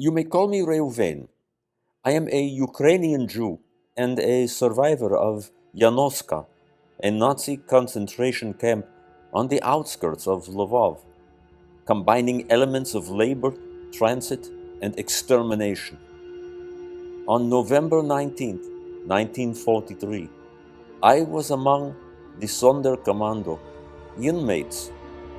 You may call me Reuven. I am a Ukrainian Jew and a survivor of Yanoska, a Nazi concentration camp on the outskirts of Lvov, combining elements of labor, transit, and extermination. On November 19th, 1943, I was among the Sonderkommando inmates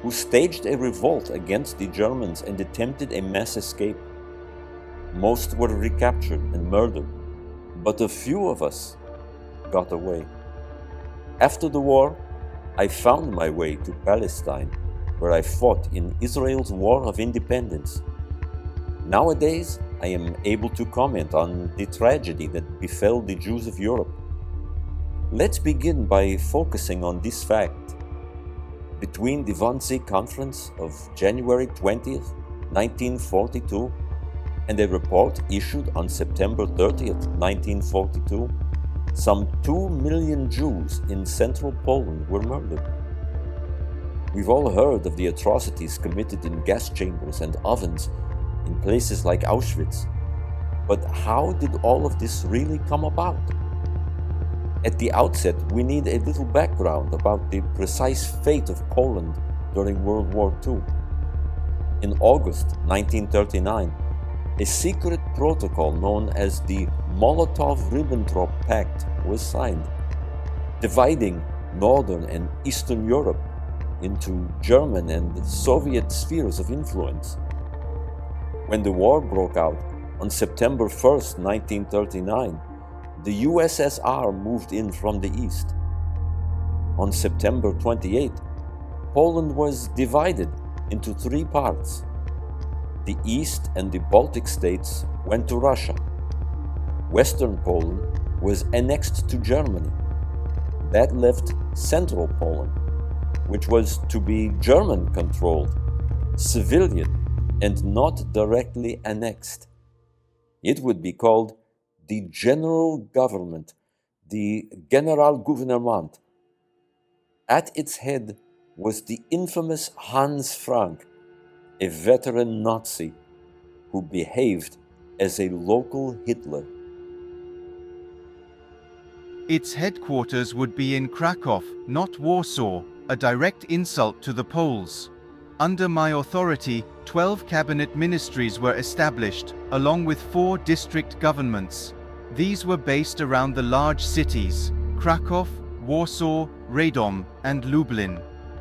who staged a revolt against the Germans and attempted a mass escape. Most were recaptured and murdered, but a few of us got away. After the war, I found my way to Palestine, where I fought in Israel's War of Independence. Nowadays, I am able to comment on the tragedy that befell the Jews of Europe. Let's begin by focusing on this fact. Between the Wannsee Conference of January 20th, 1942, and a report issued on September 30th, 1942, some 2 million Jews in central Poland were murdered. We've all heard of the atrocities committed in gas chambers and ovens in places like Auschwitz. But how did all of this really come about? At the outset, we need a little background about the precise fate of Poland during World War II. In August 1939, a secret protocol known as the Molotov-Ribbentrop Pact was signed, dividing Northern and Eastern Europe into German and Soviet spheres of influence. When the war broke out on September 1st, 1939, the USSR moved in from the east. On September 28th, Poland was divided into 3 parts. The East and the Baltic states went to Russia. Western Poland was annexed to Germany. That left Central Poland, which was to be German-controlled, civilian, and not directly annexed. It would be called the General Government, the Generalgouvernement. At its head was the infamous Hans Frank, a veteran Nazi who behaved as a local Hitler. Its headquarters would be in Krakow, not Warsaw, a direct insult to the Poles. Under my authority, 12 cabinet ministries were established, along with 4 district governments. These were based around the large cities, Krakow, Warsaw, Radom, and Lublin.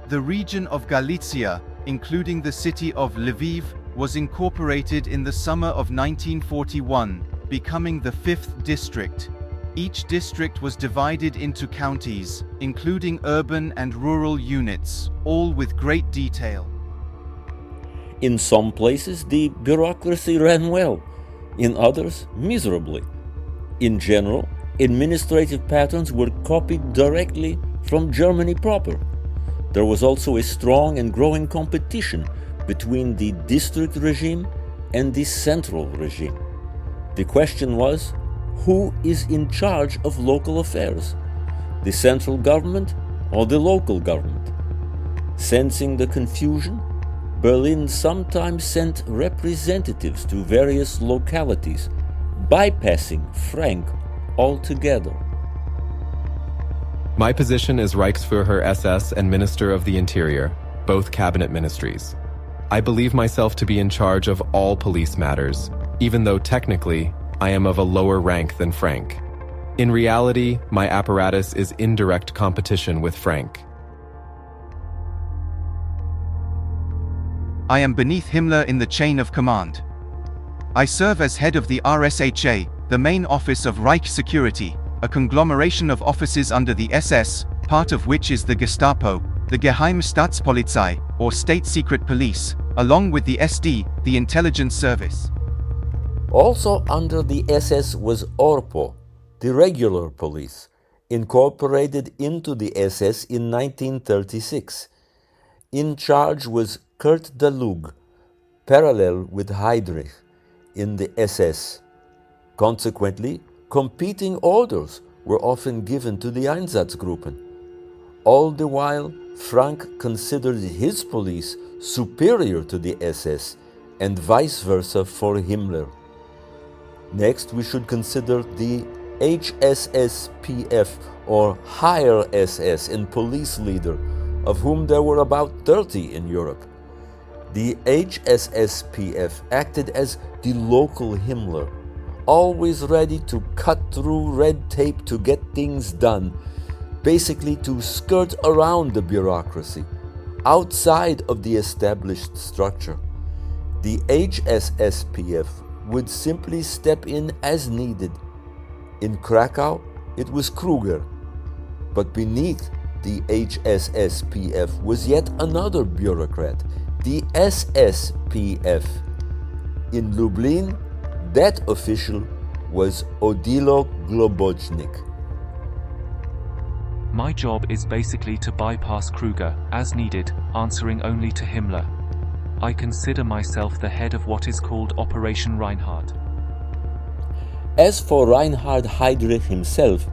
The region of Galicia, including the city of Lviv, was incorporated in the summer of 1941, becoming the 5th district. Each district was divided into counties, including urban and rural units, all with great detail. In some places, the bureaucracy ran well, in others, miserably. In general, administrative patterns were copied directly from Germany proper. There was also a strong and growing competition between the district regime and the central regime. The question was, who is in charge of local affairs? The central government or the local government? Sensing the confusion, Berlin sometimes sent representatives to various localities, bypassing Frank altogether. My position is Reichsführer SS and Minister of the Interior, both cabinet ministries. I believe myself to be in charge of all police matters, even though technically I am of a lower rank than Frank. In reality, my apparatus is in direct competition with Frank. I am beneath Himmler in the chain of command. I serve as head of the RSHA, the main office of Reich Security, a conglomeration of offices under the SS, part of which is the Gestapo, the Geheime Staatspolizei, or State Secret Police, along with the SD, the Intelligence Service. Also under the SS was ORPO, the regular police, incorporated into the SS in 1936. In charge was Kurt Dalug, parallel with Heydrich, in the SS. Consequently, competing orders were often given to the Einsatzgruppen. All the while, Frank considered his police superior to the SS and vice versa for Himmler. Next, we should consider the HSSPF, or Higher SS, and police leader, of whom there were about 30 in Europe. The HSSPF acted as the local Himmler, always ready to cut through red tape to get things done, basically to skirt around the bureaucracy, outside of the established structure. The HSSPF would simply step in as needed. In Krakow, it was Kruger, but beneath the HSSPF was yet another bureaucrat, the SSPF. In Lublin, that official was Odilo Globocnik. My job is basically to bypass Kruger, as needed, answering only to Himmler. I consider myself the head of what is called Operation Reinhard. As for Reinhard Heydrich himself,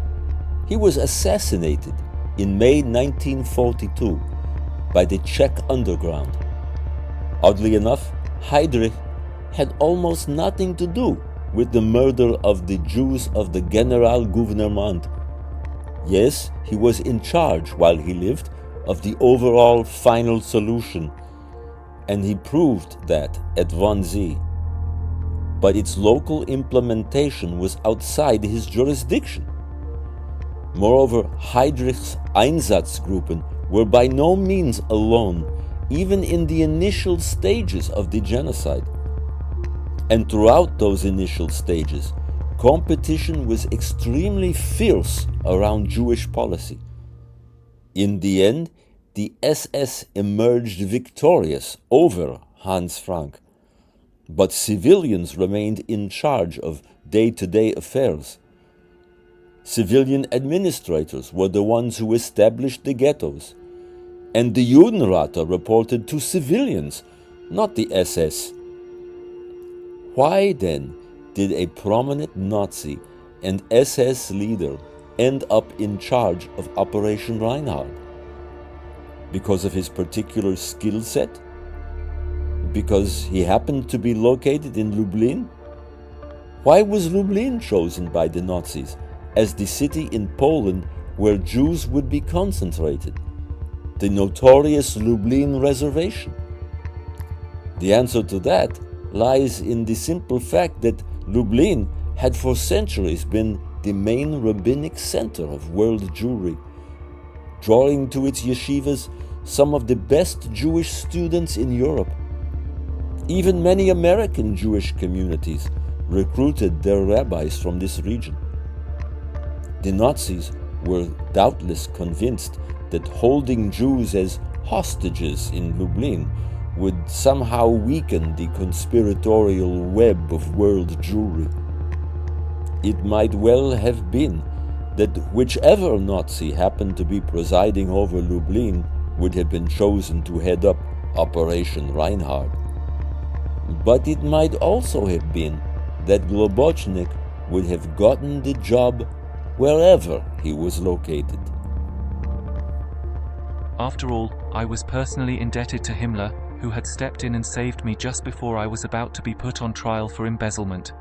he was assassinated in May 1942 by the Czech underground. Oddly enough, Heydrich had almost nothing to do with the murder of the Jews of the Generalgouvernement. Yes, he was in charge while he lived of the overall final solution, and he proved that at Wannsee. But its local implementation was outside his jurisdiction. Moreover, Heydrich's Einsatzgruppen were by no means alone, even in the initial stages of the genocide. And throughout those initial stages, competition was extremely fierce around Jewish policy. In the end, the SS emerged victorious over Hans Frank, but civilians remained in charge of day-to-day affairs. Civilian administrators were the ones who established the ghettos, and the Judenräte reported to civilians, not the SS. Why then did a prominent Nazi and SS leader end up in charge of Operation Reinhard? Because of his particular skill set? Because he happened to be located in Lublin? Why was Lublin chosen by the Nazis as the city in Poland where Jews would be concentrated? The notorious Lublin Reservation? The answer to that lies in the simple fact that Lublin had for centuries been the main rabbinic center of world Jewry, drawing to its yeshivas some of the best Jewish students in Europe. Even many American Jewish communities recruited their rabbis from this region. The Nazis were doubtless convinced that holding Jews as hostages in Lublin would somehow weaken the conspiratorial web of world Jewry. It might well have been that whichever Nazi happened to be presiding over Lublin would have been chosen to head up Operation Reinhard. But it might also have been that Globocnik would have gotten the job wherever he was located. After all, I was personally indebted to Himmler, who had stepped in and saved me just before I was about to be put on trial for embezzlement.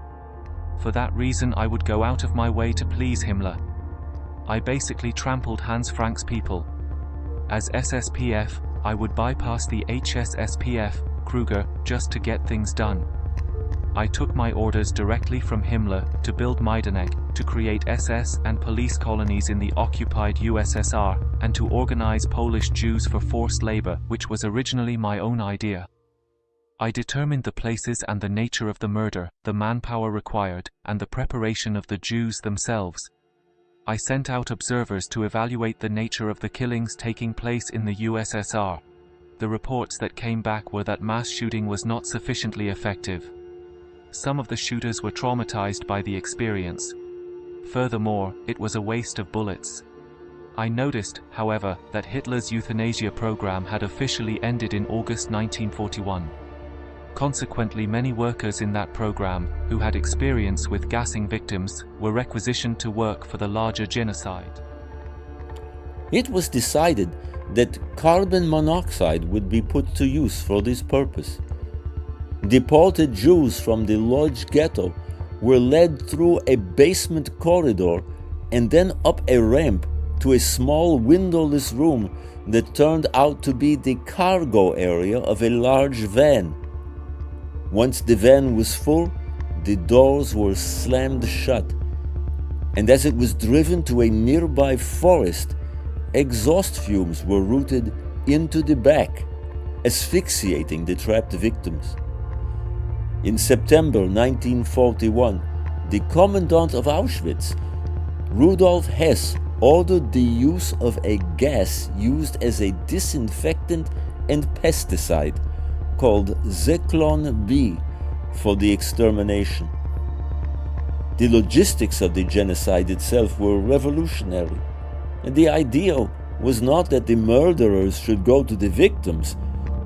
For that reason, I would go out of my way to please Himmler. I basically trampled Hans Frank's people. As SSPF, I would bypass the HSSPF, Kruger, just to get things done. I took my orders directly from Himmler to build Majdanek, to create SS and police colonies in the occupied USSR, and to organize Polish Jews for forced labor, which was originally my own idea. I determined the places and the nature of the murder, the manpower required, and the preparation of the Jews themselves. I sent out observers to evaluate the nature of the killings taking place in the USSR. The reports that came back were that mass shooting was not sufficiently effective. Some of the shooters were traumatized by the experience. Furthermore, it was a waste of bullets. I noticed, however, that Hitler's euthanasia program had officially ended in August 1941. Consequently, many workers in that program, who had experience with gassing victims, were requisitioned to work for the larger genocide. It was decided that carbon monoxide would be put to use for this purpose. deported Jews from the Lodz ghetto were led through a basement corridor and then up a ramp to a small windowless room that turned out to be the cargo area of a large van. Once the van was full, the doors were slammed shut, and as it was driven to a nearby forest, exhaust fumes were routed into the back, asphyxiating the trapped victims. In September 1941, the commandant of Auschwitz, Rudolf Hess, ordered the use of a gas used as a disinfectant and pesticide called Zyklon B for the extermination. The logistics of the genocide itself were revolutionary, and the idea was not that the murderers should go to the victims,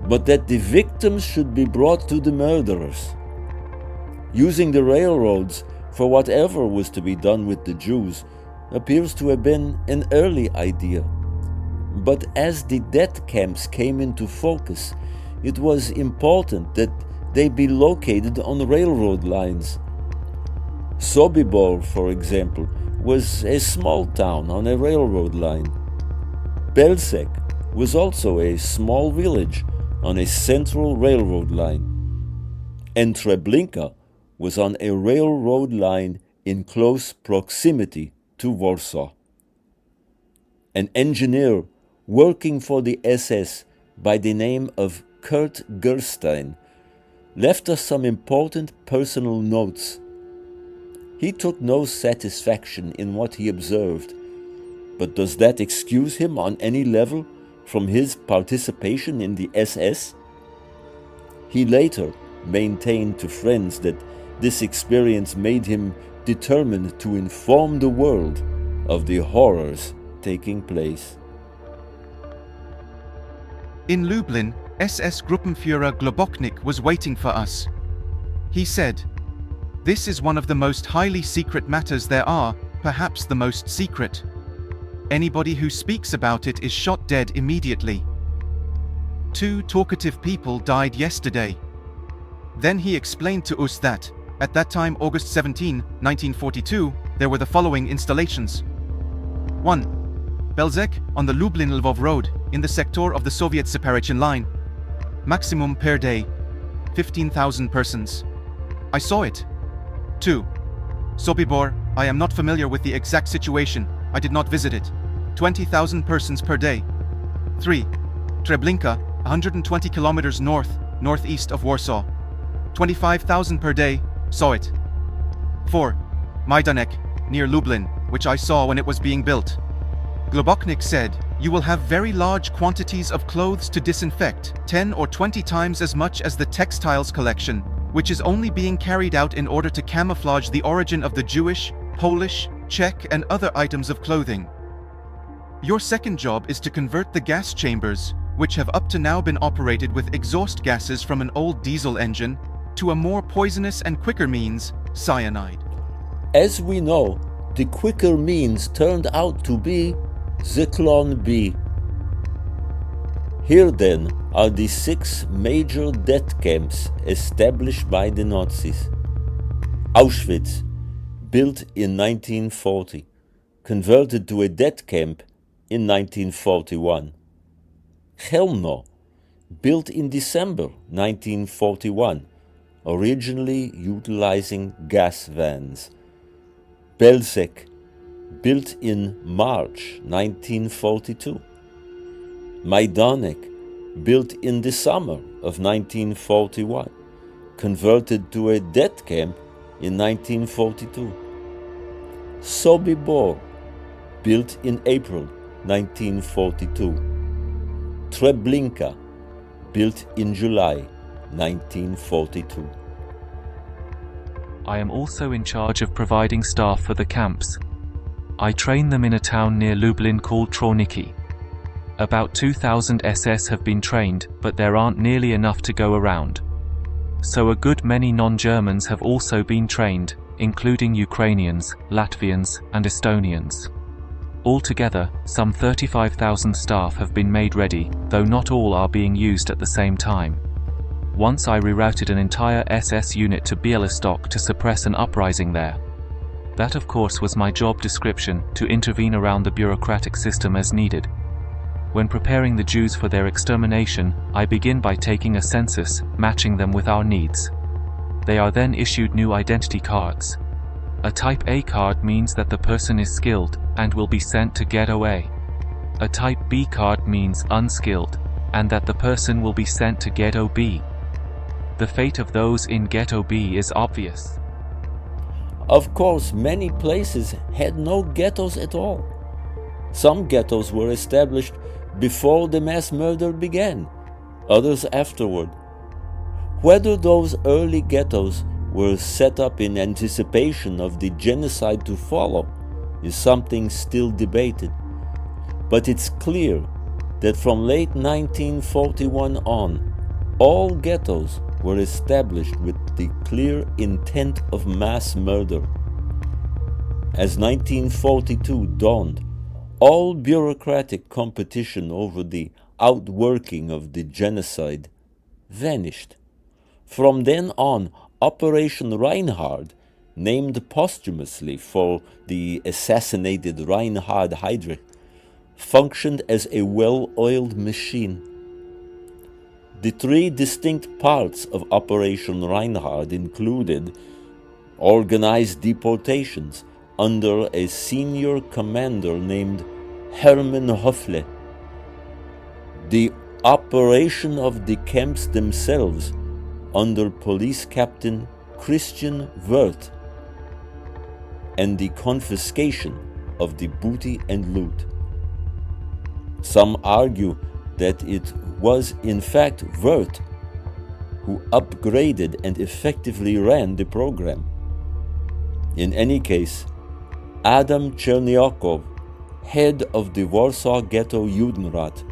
but that the victims should be brought to the murderers. Using the railroads for whatever was to be done with the Jews appears to have been an early idea. But as the death camps came into focus, it was important that they be located on railroad lines. Sobibor, for example, was a small town on a railroad line. Belzec was also a small village on a central railroad line. And Treblinka was on a railroad line in close proximity to Warsaw. An engineer working for the SS by the name of Kurt Gerstein left us some important personal notes. He took no satisfaction in what he observed, but does that excuse him on any level from his participation in the SS? He later maintained to friends that this experience made him determined to inform the world of the horrors taking place. In Lublin, SS Gruppenführer Globoknik was waiting for us. He said, "This is one of the most highly secret matters there are, perhaps the most secret. Anybody who speaks about it is shot dead immediately. 2 talkative people died yesterday." Then he explained to us that, at that time, August 17, 1942, there were the following installations. 1. Belzec, on the Lublin-Lvov road, in the sector of the Soviet separation line. Maximum per day, 15,000 persons. I saw it. 2. Sobibor, I am not familiar with the exact situation, I did not visit it. 20,000 persons per day. 3. Treblinka, 120 kilometers northeast of Warsaw. 25,000 per day, saw it. 4. Majdanek, near Lublin, which I saw when it was being built. Globoknik said, "You will have very large quantities of clothes to disinfect, 10 or 20 times as much as the textiles collection, which is only being carried out in order to camouflage the origin of the Jewish, Polish, Czech and other items of clothing. Your second job is to convert the gas chambers, which have up to now been operated with exhaust gases from an old diesel engine, to a more poisonous and quicker means, cyanide." As we know, the quicker means turned out to be Zyklon B. Here then are the 6 major death camps established by the Nazis. Auschwitz, built in 1940, converted to a death camp in 1941. Chelmno, built in December 1941, originally utilizing gas vans. Belzec, built in March 1942. Majdanek, built in the summer of 1941, converted to a death camp in 1942. Sobibor, built in April 1942. Treblinka, built in July 1942. I am also in charge of providing staff for the camps. I train them in a town near Lublin called Trawnicki. About 2,000 SS have been trained, but there aren't nearly enough to go around. So a good many non-Germans have also been trained, including Ukrainians, Latvians, and Estonians. Altogether, some 35,000 staff have been made ready, though not all are being used at the same time. Once I rerouted an entire SS unit to Białystok to suppress an uprising there. That of course was my job description, to intervene around the bureaucratic system as needed. When preparing the Jews for their extermination, I begin by taking a census, matching them with our needs. They are then issued new identity cards. A Type A card means that the person is skilled and will be sent to Ghetto A. A Type B card means unskilled, and that the person will be sent to Ghetto B. The fate of those in Ghetto B is obvious. Of course, many places had no ghettos at all. Some ghettos were established before the mass murder began, others afterward. Whether those early ghettos were set up in anticipation of the genocide to follow is something still debated. But it's clear that from late 1941 on, all ghettos were established with the clear intent of mass murder. As 1942 dawned, all bureaucratic competition over the outworking of the genocide vanished. From then on, Operation Reinhard, named posthumously for the assassinated Reinhard Heydrich, functioned as a well-oiled machine. The three distinct parts of Operation Reinhard included organized deportations under a senior commander named Hermann Höfle, the operation of the camps themselves under police captain Christian Wirth, and the confiscation of the booty and loot. Some argue that it was in fact Wirth who upgraded and effectively ran the program. In any case, Adam Chernyakov, head of the Warsaw Ghetto Judenrat,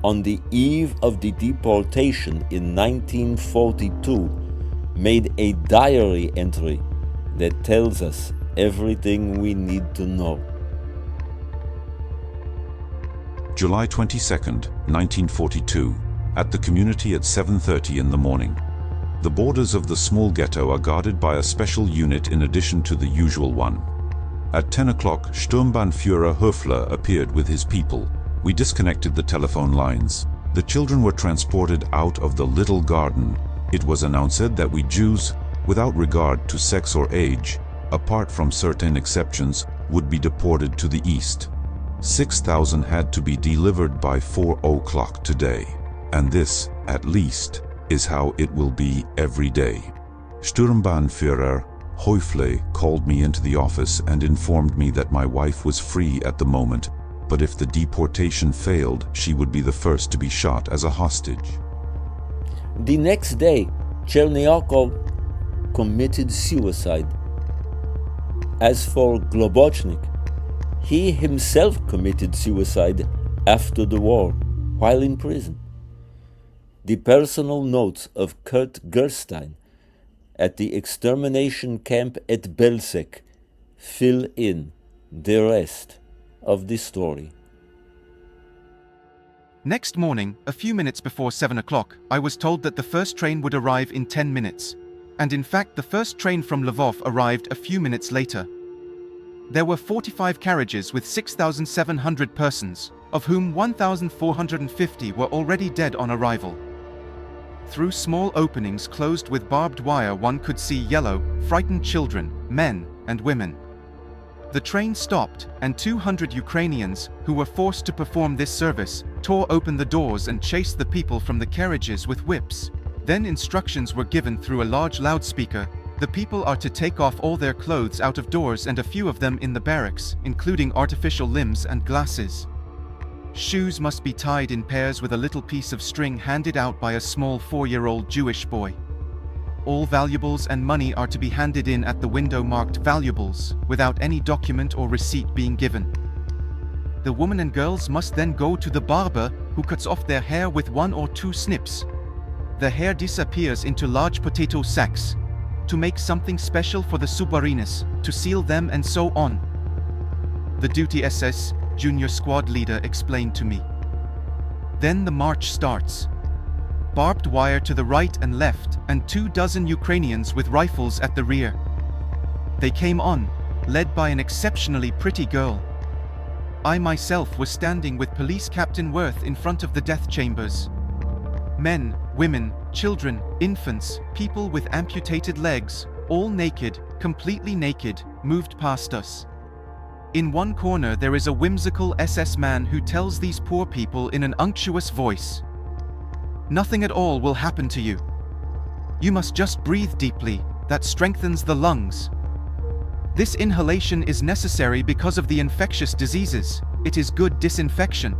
on the eve of the deportation in 1942, made a diary entry that tells us everything we need to know. July 22nd, 1942, at the community at 7:30 in the morning. The borders of the small ghetto are guarded by a special unit in addition to the usual one. At 10 o'clock, Sturmbannführer Höfle appeared with his people. We disconnected the telephone lines. The children were transported out of the little garden. It was announced that we Jews, without regard to sex or age, apart from certain exceptions, would be deported to the east. 6,000 had to be delivered by 4 o'clock today. And this, at least, is how it will be every day. Sturmbannführer Höfle called me into the office and informed me that my wife was free at the moment, but if the deportation failed, she would be the first to be shot as a hostage. The next day, Chernyakov committed suicide. As for Globochnik, he himself committed suicide after the war, while in prison. The personal notes of Kurt Gerstein at the extermination camp at Belzec fill in the rest of the story. Next morning, a few minutes before 7 o'clock, I was told that the first train would arrive in 10 minutes. And in fact, the first train from Lvov arrived a few minutes later. There were 45 carriages with 6,700 persons, of whom 1,450 were already dead on arrival. Through small openings closed with barbed wire, one could see yellow, frightened children, men, and women. The train stopped, and 200 Ukrainians, who were forced to perform this service, tore open the doors and chased the people from the carriages with whips. Then instructions were given through a large loudspeaker. The people are to take off all their clothes out of doors, and a few of them in the barracks, including artificial limbs and glasses. Shoes must be tied in pairs with a little piece of string handed out by a small 4-year-old Jewish boy. All valuables and money are to be handed in at the window marked valuables, without any document or receipt being given. The women and girls must then go to the barber, who cuts off their hair with 1 or 2 snips. The hair disappears into large potato sacks, to make something special for the submarines, to seal them, and so on. The duty SS junior squad leader explained to me. Then the march starts. barbed wire to the right and left, and 24 Ukrainians with rifles at the rear. They came on, led by an exceptionally pretty girl. I myself was standing with Police Captain Worth in front of the death chambers. Men, women, children, infants, people with amputated legs, all naked, completely naked, moved past us. In one corner there is a whimsical SS man who tells these poor people in an unctuous voice, "Nothing at all will happen to you. You must just breathe deeply, that strengthens the lungs. This inhalation is necessary because of the infectious diseases. It is good disinfection."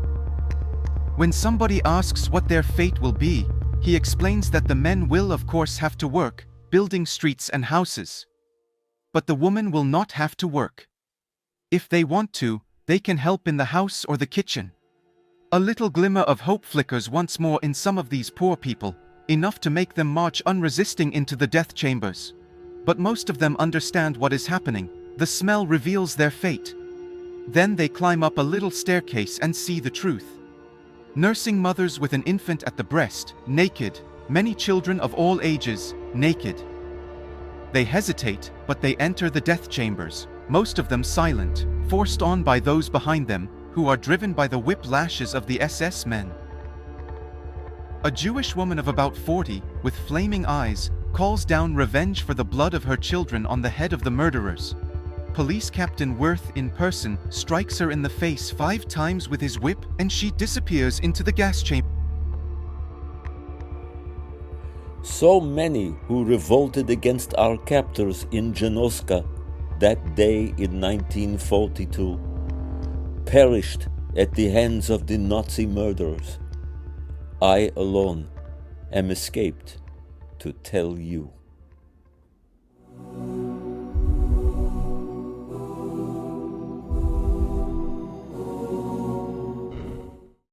When somebody asks what their fate will be, he explains that the men will of course have to work, building streets and houses. But the woman will not have to work. If they want to, they can help in the house or the kitchen. A little glimmer of hope flickers once more in some of these poor people, enough to make them march unresisting into the death chambers. But most of them understand what is happening. The smell reveals their fate. Then they climb up a little staircase and see the truth. Nursing mothers with an infant at the breast, naked, many children of all ages, naked. They hesitate, but they enter the death chambers, most of them silent, forced on by those behind them, who are driven by the whip lashes of the SS men. A Jewish woman of about 40, with flaming eyes, calls down revenge for the blood of her children on the head of the murderers. Police Captain Worth in person strikes her in the face 5 times with his whip and she disappears into the gas chamber. So many who revolted against our captors in Genoska that day in 1942 perished at the hands of the Nazi murderers. I alone am escaped to tell you.